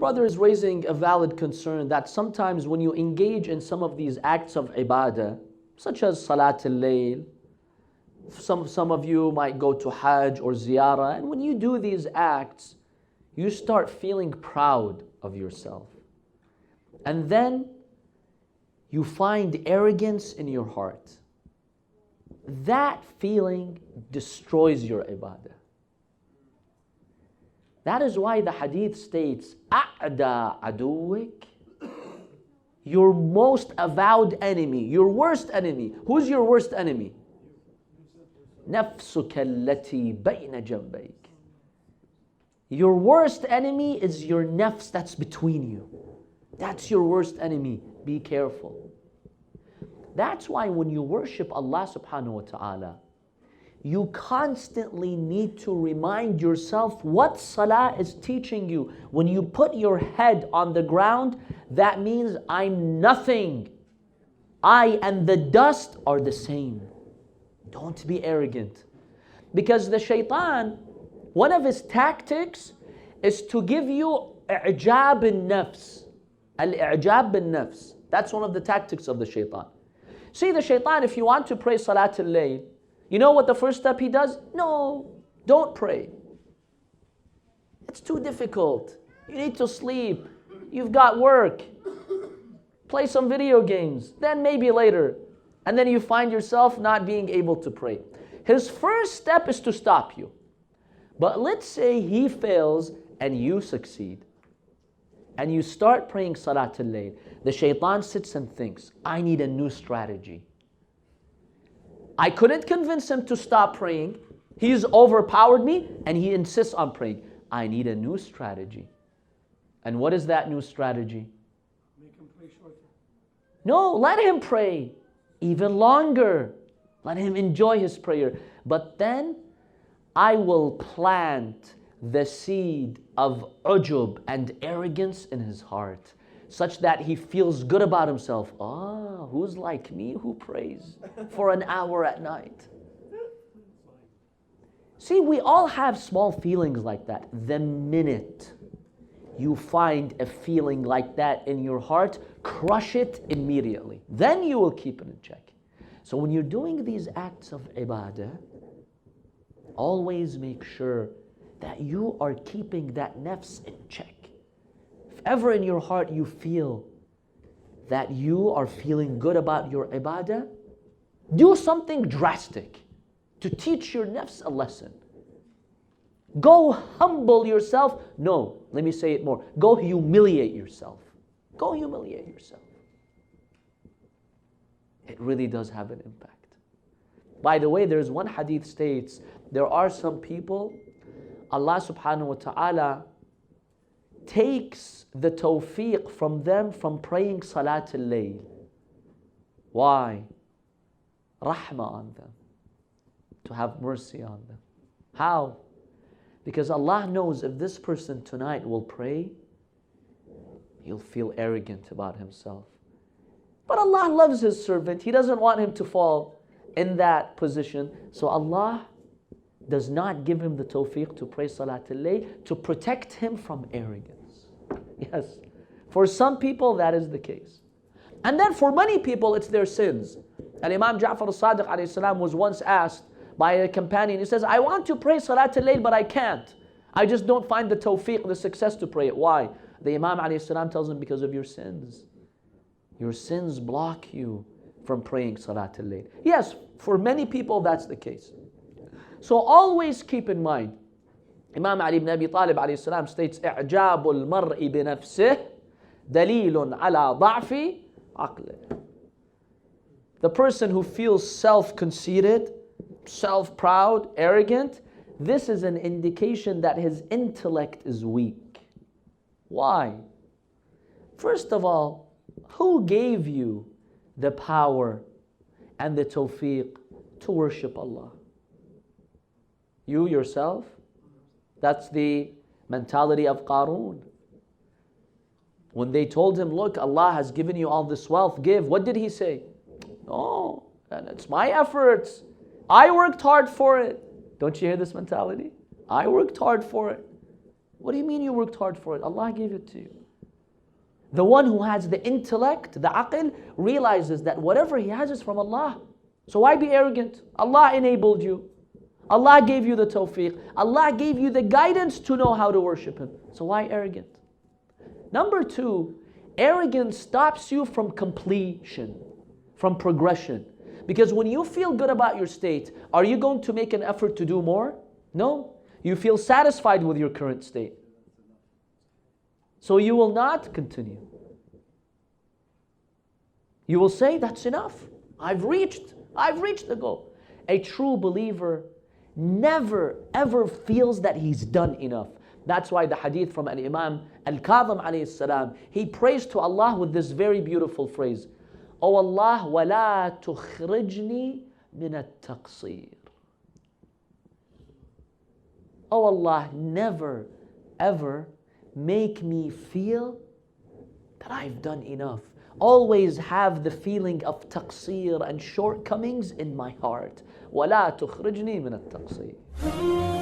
brother is raising a valid concern that sometimes when you engage in some of these acts of ibadah, such as Salat al-Layl, some of you might go to Hajj or Ziyarah, and when you do these acts, you start feeling proud of yourself. And then you find arrogance in your heart. That feeling destroys your ibadah. That is why the hadith states, أَعْدَى عَدُوِّكَ, your most avowed enemy, your worst enemy. Who's your worst enemy? نَفْسُكَ الَّتِي بَيْنَ جَنْبَيْكَ. Your worst enemy is your nafs that's between you. That's your worst enemy. Be careful. That's why when you worship Allah subhanahu wa ta'ala, you constantly need to remind yourself what salah is teaching you. When you put your head on the ground, that means I'm nothing. I and the dust are the same. Don't be arrogant. Because the shaitan, one of his tactics is to give you i'jab al-nafs. Al-i'jab al-nafs. That's one of the tactics of the shaitan. See, the shaitan, if you want to pray Salat al-Layl, you know what the first step he does? No, don't pray. It's too difficult. You need to sleep. You've got work. Play some video games. Then maybe later. And then you find yourself not being able to pray. His first step is to stop you. But let's say he fails and you succeed. And you start praying Salat al-Layl. The shaitan sits and thinks, I need a new strategy. I couldn't convince him to stop praying. He's overpowered me and he insists on praying. I need a new strategy. And what is that new strategy? Make him pray shorter. No, let him pray even longer. Let him enjoy his prayer. But then I will plant the seed of ujub and arrogance in his heart, such that he feels good about himself. Ah, who's like me who prays for an hour at night? See, we all have small feelings like that. The minute you find a feeling like that in your heart, crush it immediately. Then you will keep it in check. So when you're doing these acts of ibadah, always make sure that you are keeping that nafs in check. If ever in your heart you feel that you are feeling good about your ibadah, do something drastic to teach your nafs a lesson. Go humble yourself. No, let me say it more. Go humiliate yourself. Go humiliate yourself. It really does have an impact. By the way, there's one hadith states, there are some people, Allah subhanahu wa ta'ala takes the tawfiq from them from praying Salat al-Layl. Why? Rahmah on them. To have mercy on them. How? Because Allah knows if this person tonight will pray, he'll feel arrogant about himself. But Allah loves His servant. He doesn't want him to fall in that position. So Allah does not give him the tawfiq to pray Salat al-Layl to protect him from arrogance. Yes. For some people that is the case. And then for many people it's their sins. And Imam Ja'far al-Sadiq alayhi salam was once asked by a companion, he says, I want to pray Salat al-Layl but I can't. I just don't find the tawfiq, the success to pray it. Why? The Imam alayhi salam tells him, because of your sins. Your sins block you from praying Salat al-Layl. Yes, for many people that's the case. So always keep in mind, Imam Ali ibn Abi Talib alayhi salam states, إِعْجَابُ الْمَرْءِ بِنَفْسِهِ دَلِيلٌ عَلَى ضَعْفِ عَقْلِهِ. The person who feels self-conceited, self-proud, arrogant, this is an indication that his intellect is weak. Why? First of all, who gave you the power and the tawfiq to worship Allah? You yourself? That's the mentality of Qarun. When they told him, look, Allah has given you all this wealth, give. What did he say? No, and it's my efforts. I worked hard for it. Don't you hear this mentality? I worked hard for it. What do you mean you worked hard for it? Allah gave it to you. The one who has the intellect, the aql, realizes that whatever he has is from Allah. So why be arrogant? Allah enabled you. Allah gave you the tawfiq. Allah gave you the guidance to know how to worship Him. So why arrogant? Number two, arrogance stops you from completion, from progression. Because when you feel good about your state, are you going to make an effort to do more? No. You feel satisfied with your current state. So you will not continue. You will say, that's enough. I've reached the goal. A true believer never ever feels that he's done enough. That's why the hadith from Al-Imam Al-Qazwini alayhi salam, he prays to Allah with this very beautiful phrase. Oh Allah, وَلَا تُخْرِجْنِي مِنَ التَّقْصِيرِ. Oh Allah, never ever make me feel that I've done enough. Always have the feeling of taqseer and shortcomings in my heart. وَلَا تُخْرِجْنِي مِنَ التَّقْصِيرِ.